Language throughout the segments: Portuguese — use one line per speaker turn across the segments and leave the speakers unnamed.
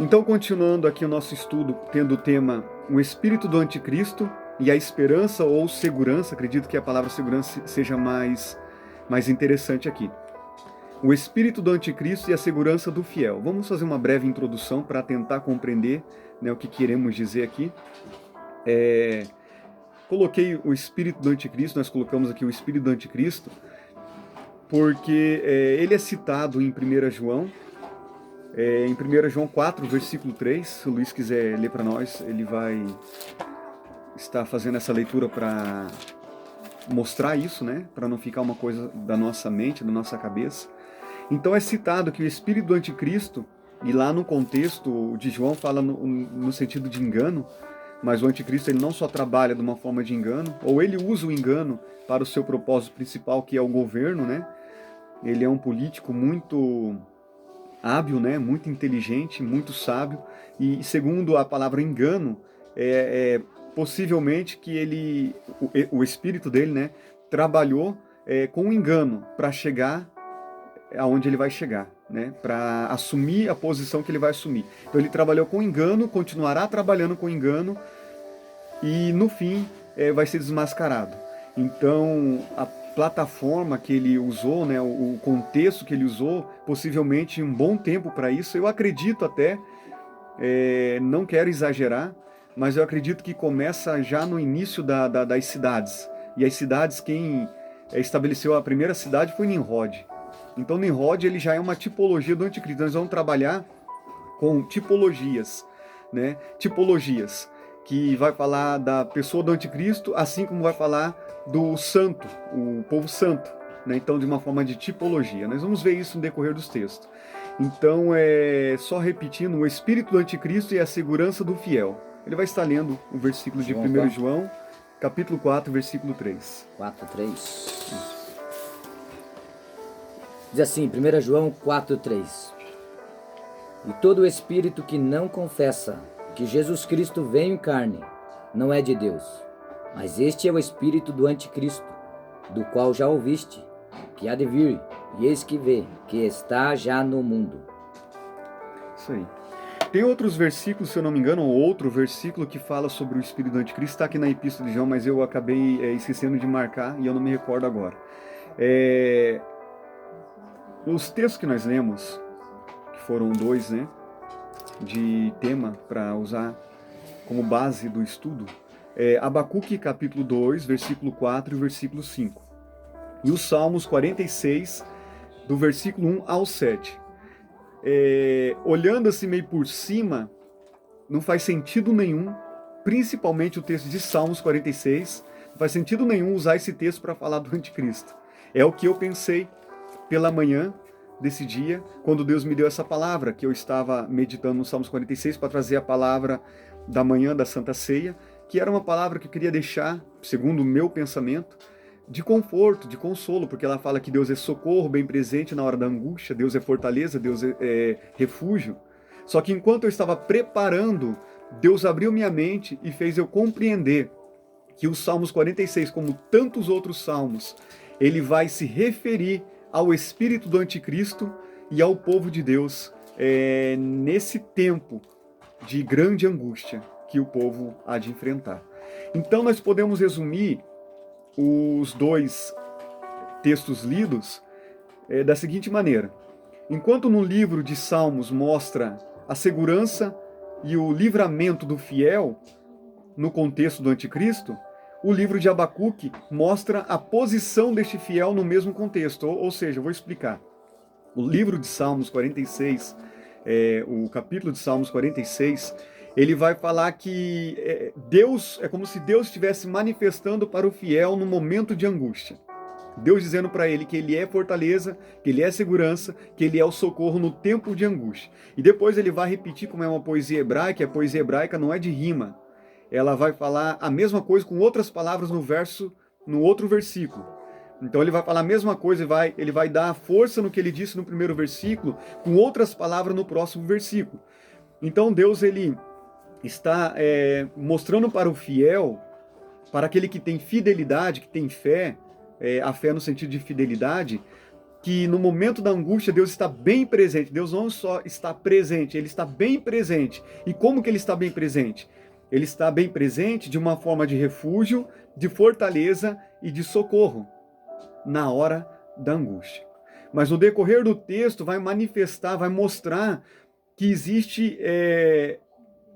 Então, continuando aqui o nosso estudo, tendo o tema o espírito do anticristo e a esperança ou segurança, acredito que a palavra segurança seja mais interessante aqui. O espírito do anticristo e a segurança do fiel. Vamos fazer uma breve introdução para tentar compreender, né, o que queremos dizer aqui. Coloquei o espírito do anticristo, nós colocamos aqui o espírito do anticristo, porque ele é citado em 1 João, em 1 João 4, versículo 3, se o Luiz quiser ler para nós, ele vai estar fazendo essa leitura para mostrar isso, né? Para não ficar uma coisa da nossa mente, da nossa cabeça. Então é citado que o espírito do anticristo, e lá no contexto de João fala no sentido de engano, mas o anticristo ele não só trabalha de uma forma de engano, ou ele usa o engano para o seu propósito principal, que é o governo, né? Ele é um político muito hábil, né? Muito inteligente, muito sábio, e segundo a palavra engano, possivelmente que o espírito dele, né, trabalhou com engano para chegar aonde ele vai chegar, né, para assumir a posição que ele vai assumir. Então ele trabalhou com engano, continuará trabalhando com engano e no fim vai ser desmascarado. Então a plataforma que ele usou, né, o contexto que ele usou, possivelmente um bom tempo para isso, eu acredito até, não quero exagerar, mas eu acredito que começa já no início das cidades. E as cidades, quem estabeleceu a primeira cidade foi Nimrod. Então Nimrod ele já é uma tipologia do anticristo. Nós vamos trabalhar com tipologias, né? Tipologias que vai falar da pessoa do anticristo, assim como vai falar do santo, o povo santo, né? Então de uma forma de tipologia. Nós vamos ver isso no decorrer dos textos. Então só repetindo, o espírito do anticristo e a segurança do fiel. Ele vai estar lendo o versículo de 1 João, capítulo 4, versículo 3.
4, 3. Diz assim, 1 João 4, 3. E todo espírito que não confessa que Jesus Cristo veio em carne, não é de Deus. Mas este é o espírito do anticristo, do qual já ouviste, que há de vir, e eis que vê, que está já no mundo.
Isso aí. Tem outros versículos, se eu não me engano, ou outro versículo que fala sobre o espírito do anticristo, está aqui na Epístola de João, mas eu acabei esquecendo de marcar e eu não me recordo agora. Os textos que nós lemos, que foram 2, né, de tema para usar como base do estudo, Abacuque capítulo 2, versículo 4 e versículo 5. E os Salmos 46, do versículo 1 ao 7. Olhando assim meio por cima, não faz sentido nenhum, principalmente o texto de Salmos 46, não faz sentido nenhum usar esse texto para falar do anticristo. É o que eu pensei pela manhã desse dia, quando Deus me deu essa palavra, que eu estava meditando no Salmos 46 para trazer a palavra da manhã da Santa Ceia, que era uma palavra que eu queria deixar, segundo o meu pensamento, de conforto, de consolo, porque ela fala que Deus é socorro bem presente na hora da angústia, Deus é fortaleza, Deus é refúgio. Só que enquanto eu estava preparando, Deus abriu minha mente e fez eu compreender que os Salmos 46, como tantos outros salmos, ele vai se referir ao espírito do anticristo e ao povo de Deus nesse tempo de grande angústia que o povo há de enfrentar. Então nós podemos resumir os dois textos lidos da seguinte maneira. Enquanto no livro de Salmos mostra a segurança e o livramento do fiel no contexto do anticristo, o livro de Abacuque mostra a posição deste fiel no mesmo contexto. Ou seja, eu vou explicar. O livro de Salmos 46, o capítulo de Salmos 46, ele vai falar que Deus, é como se Deus estivesse manifestando para o fiel no momento de angústia. Deus dizendo para ele que ele é fortaleza, que ele é segurança, que ele é o socorro no tempo de angústia. E depois ele vai repetir, como é uma poesia hebraica, e a poesia hebraica não é de rima. Ela vai falar a mesma coisa com outras palavras no outro versículo. Então ele vai falar a mesma coisa, ele vai dar força no que ele disse no primeiro versículo, com outras palavras no próximo versículo. Então Deus ele está mostrando para o fiel, para aquele que tem fidelidade, que tem fé, a fé no sentido de fidelidade, que no momento da angústia Deus está bem presente. Deus não só está presente, Ele está bem presente. E como que Ele está bem presente? Ele está bem presente de uma forma de refúgio, de fortaleza e de socorro na hora da angústia. Mas no decorrer do texto vai manifestar, vai mostrar que existe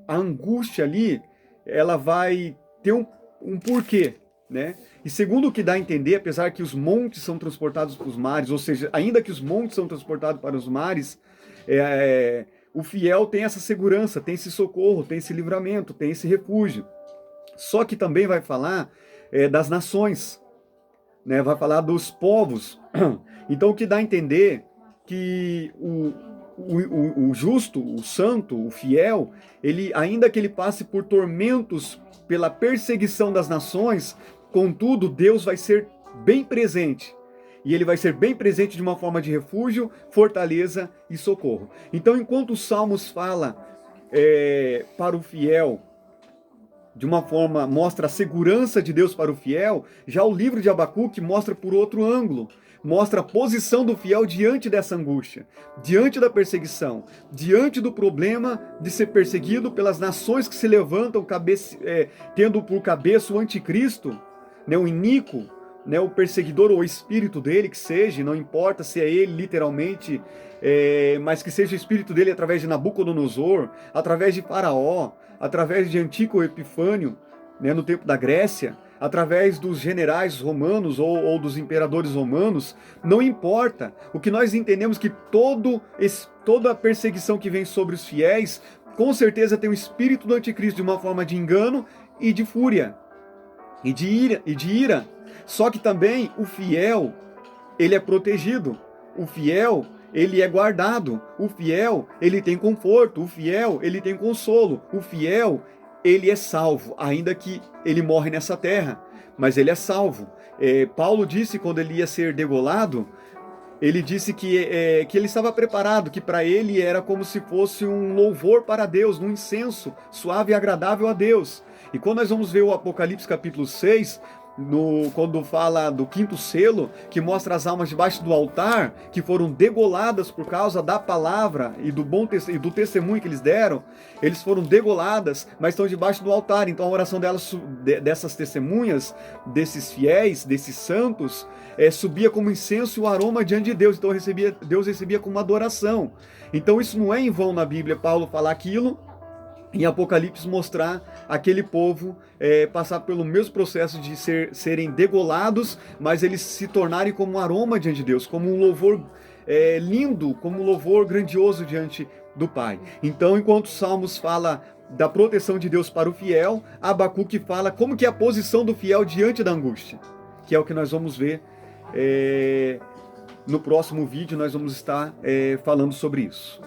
a angústia ali, ela vai ter um porquê, né? E segundo o que dá a entender, apesar que os montes são transportados para os mares, ou seja, ainda que os montes são transportados para os mares, o fiel tem essa segurança, tem esse socorro, tem esse livramento, tem esse refúgio. Só que também vai falar das nações, né? Vai falar dos povos. Então o que dá a entender que o justo, o santo, o fiel, ele, ainda que ele passe por tormentos pela perseguição das nações, contudo, Deus vai ser bem presente. E ele vai ser bem presente de uma forma de refúgio, fortaleza e socorro. Então, enquanto os Salmos fala para o fiel, de uma forma, mostra a segurança de Deus para o fiel, já o livro de Abacuque mostra por outro ângulo. Mostra a posição do fiel diante dessa angústia, diante da perseguição, diante do problema de ser perseguido pelas nações que se levantam, tendo por cabeça o anticristo, né, o iníquo, né, o perseguidor ou o espírito dele, que seja, não importa se é ele literalmente, mas que seja o espírito dele através de Nabucodonosor, através de Faraó, através de Antíoco Epifânio, né, no tempo da Grécia, através dos generais romanos ou dos imperadores romanos, não importa. O que nós entendemos que toda a perseguição que vem sobre os fiéis, com certeza tem o espírito do anticristo de uma forma de engano e de fúria, e de ira. Só que também o fiel, ele é protegido. O fiel, ele é guardado. O fiel, ele tem conforto. O fiel, ele tem consolo. O fiel, ele é salvo, ainda que ele morre nessa terra, mas ele é salvo. Paulo disse, quando ele ia ser degolado, ele disse que ele estava preparado, que para ele era como se fosse um louvor para Deus, um incenso suave e agradável a Deus. E quando nós vamos ver o Apocalipse capítulo 6, quando fala do quinto selo, que mostra as almas debaixo do altar, que foram degoladas por causa da palavra e do testemunho que eles deram, eles foram degoladas, mas estão debaixo do altar. Então a oração dessas testemunhas, desses fiéis, desses santos, subia como incenso e o aroma diante de Deus. Então Deus recebia como adoração. Então isso não é em vão na Bíblia, Paulo falar aquilo, em Apocalipse mostrar aquele povo passar pelo mesmo processo de serem degolados, mas eles se tornarem como um aroma diante de Deus, como um louvor lindo, como um louvor grandioso diante do Pai. Então, enquanto os Salmos fala da proteção de Deus para o fiel, Abacuque fala como que é a posição do fiel diante da angústia, que é o que nós vamos ver no próximo vídeo. Nós vamos estar falando sobre isso.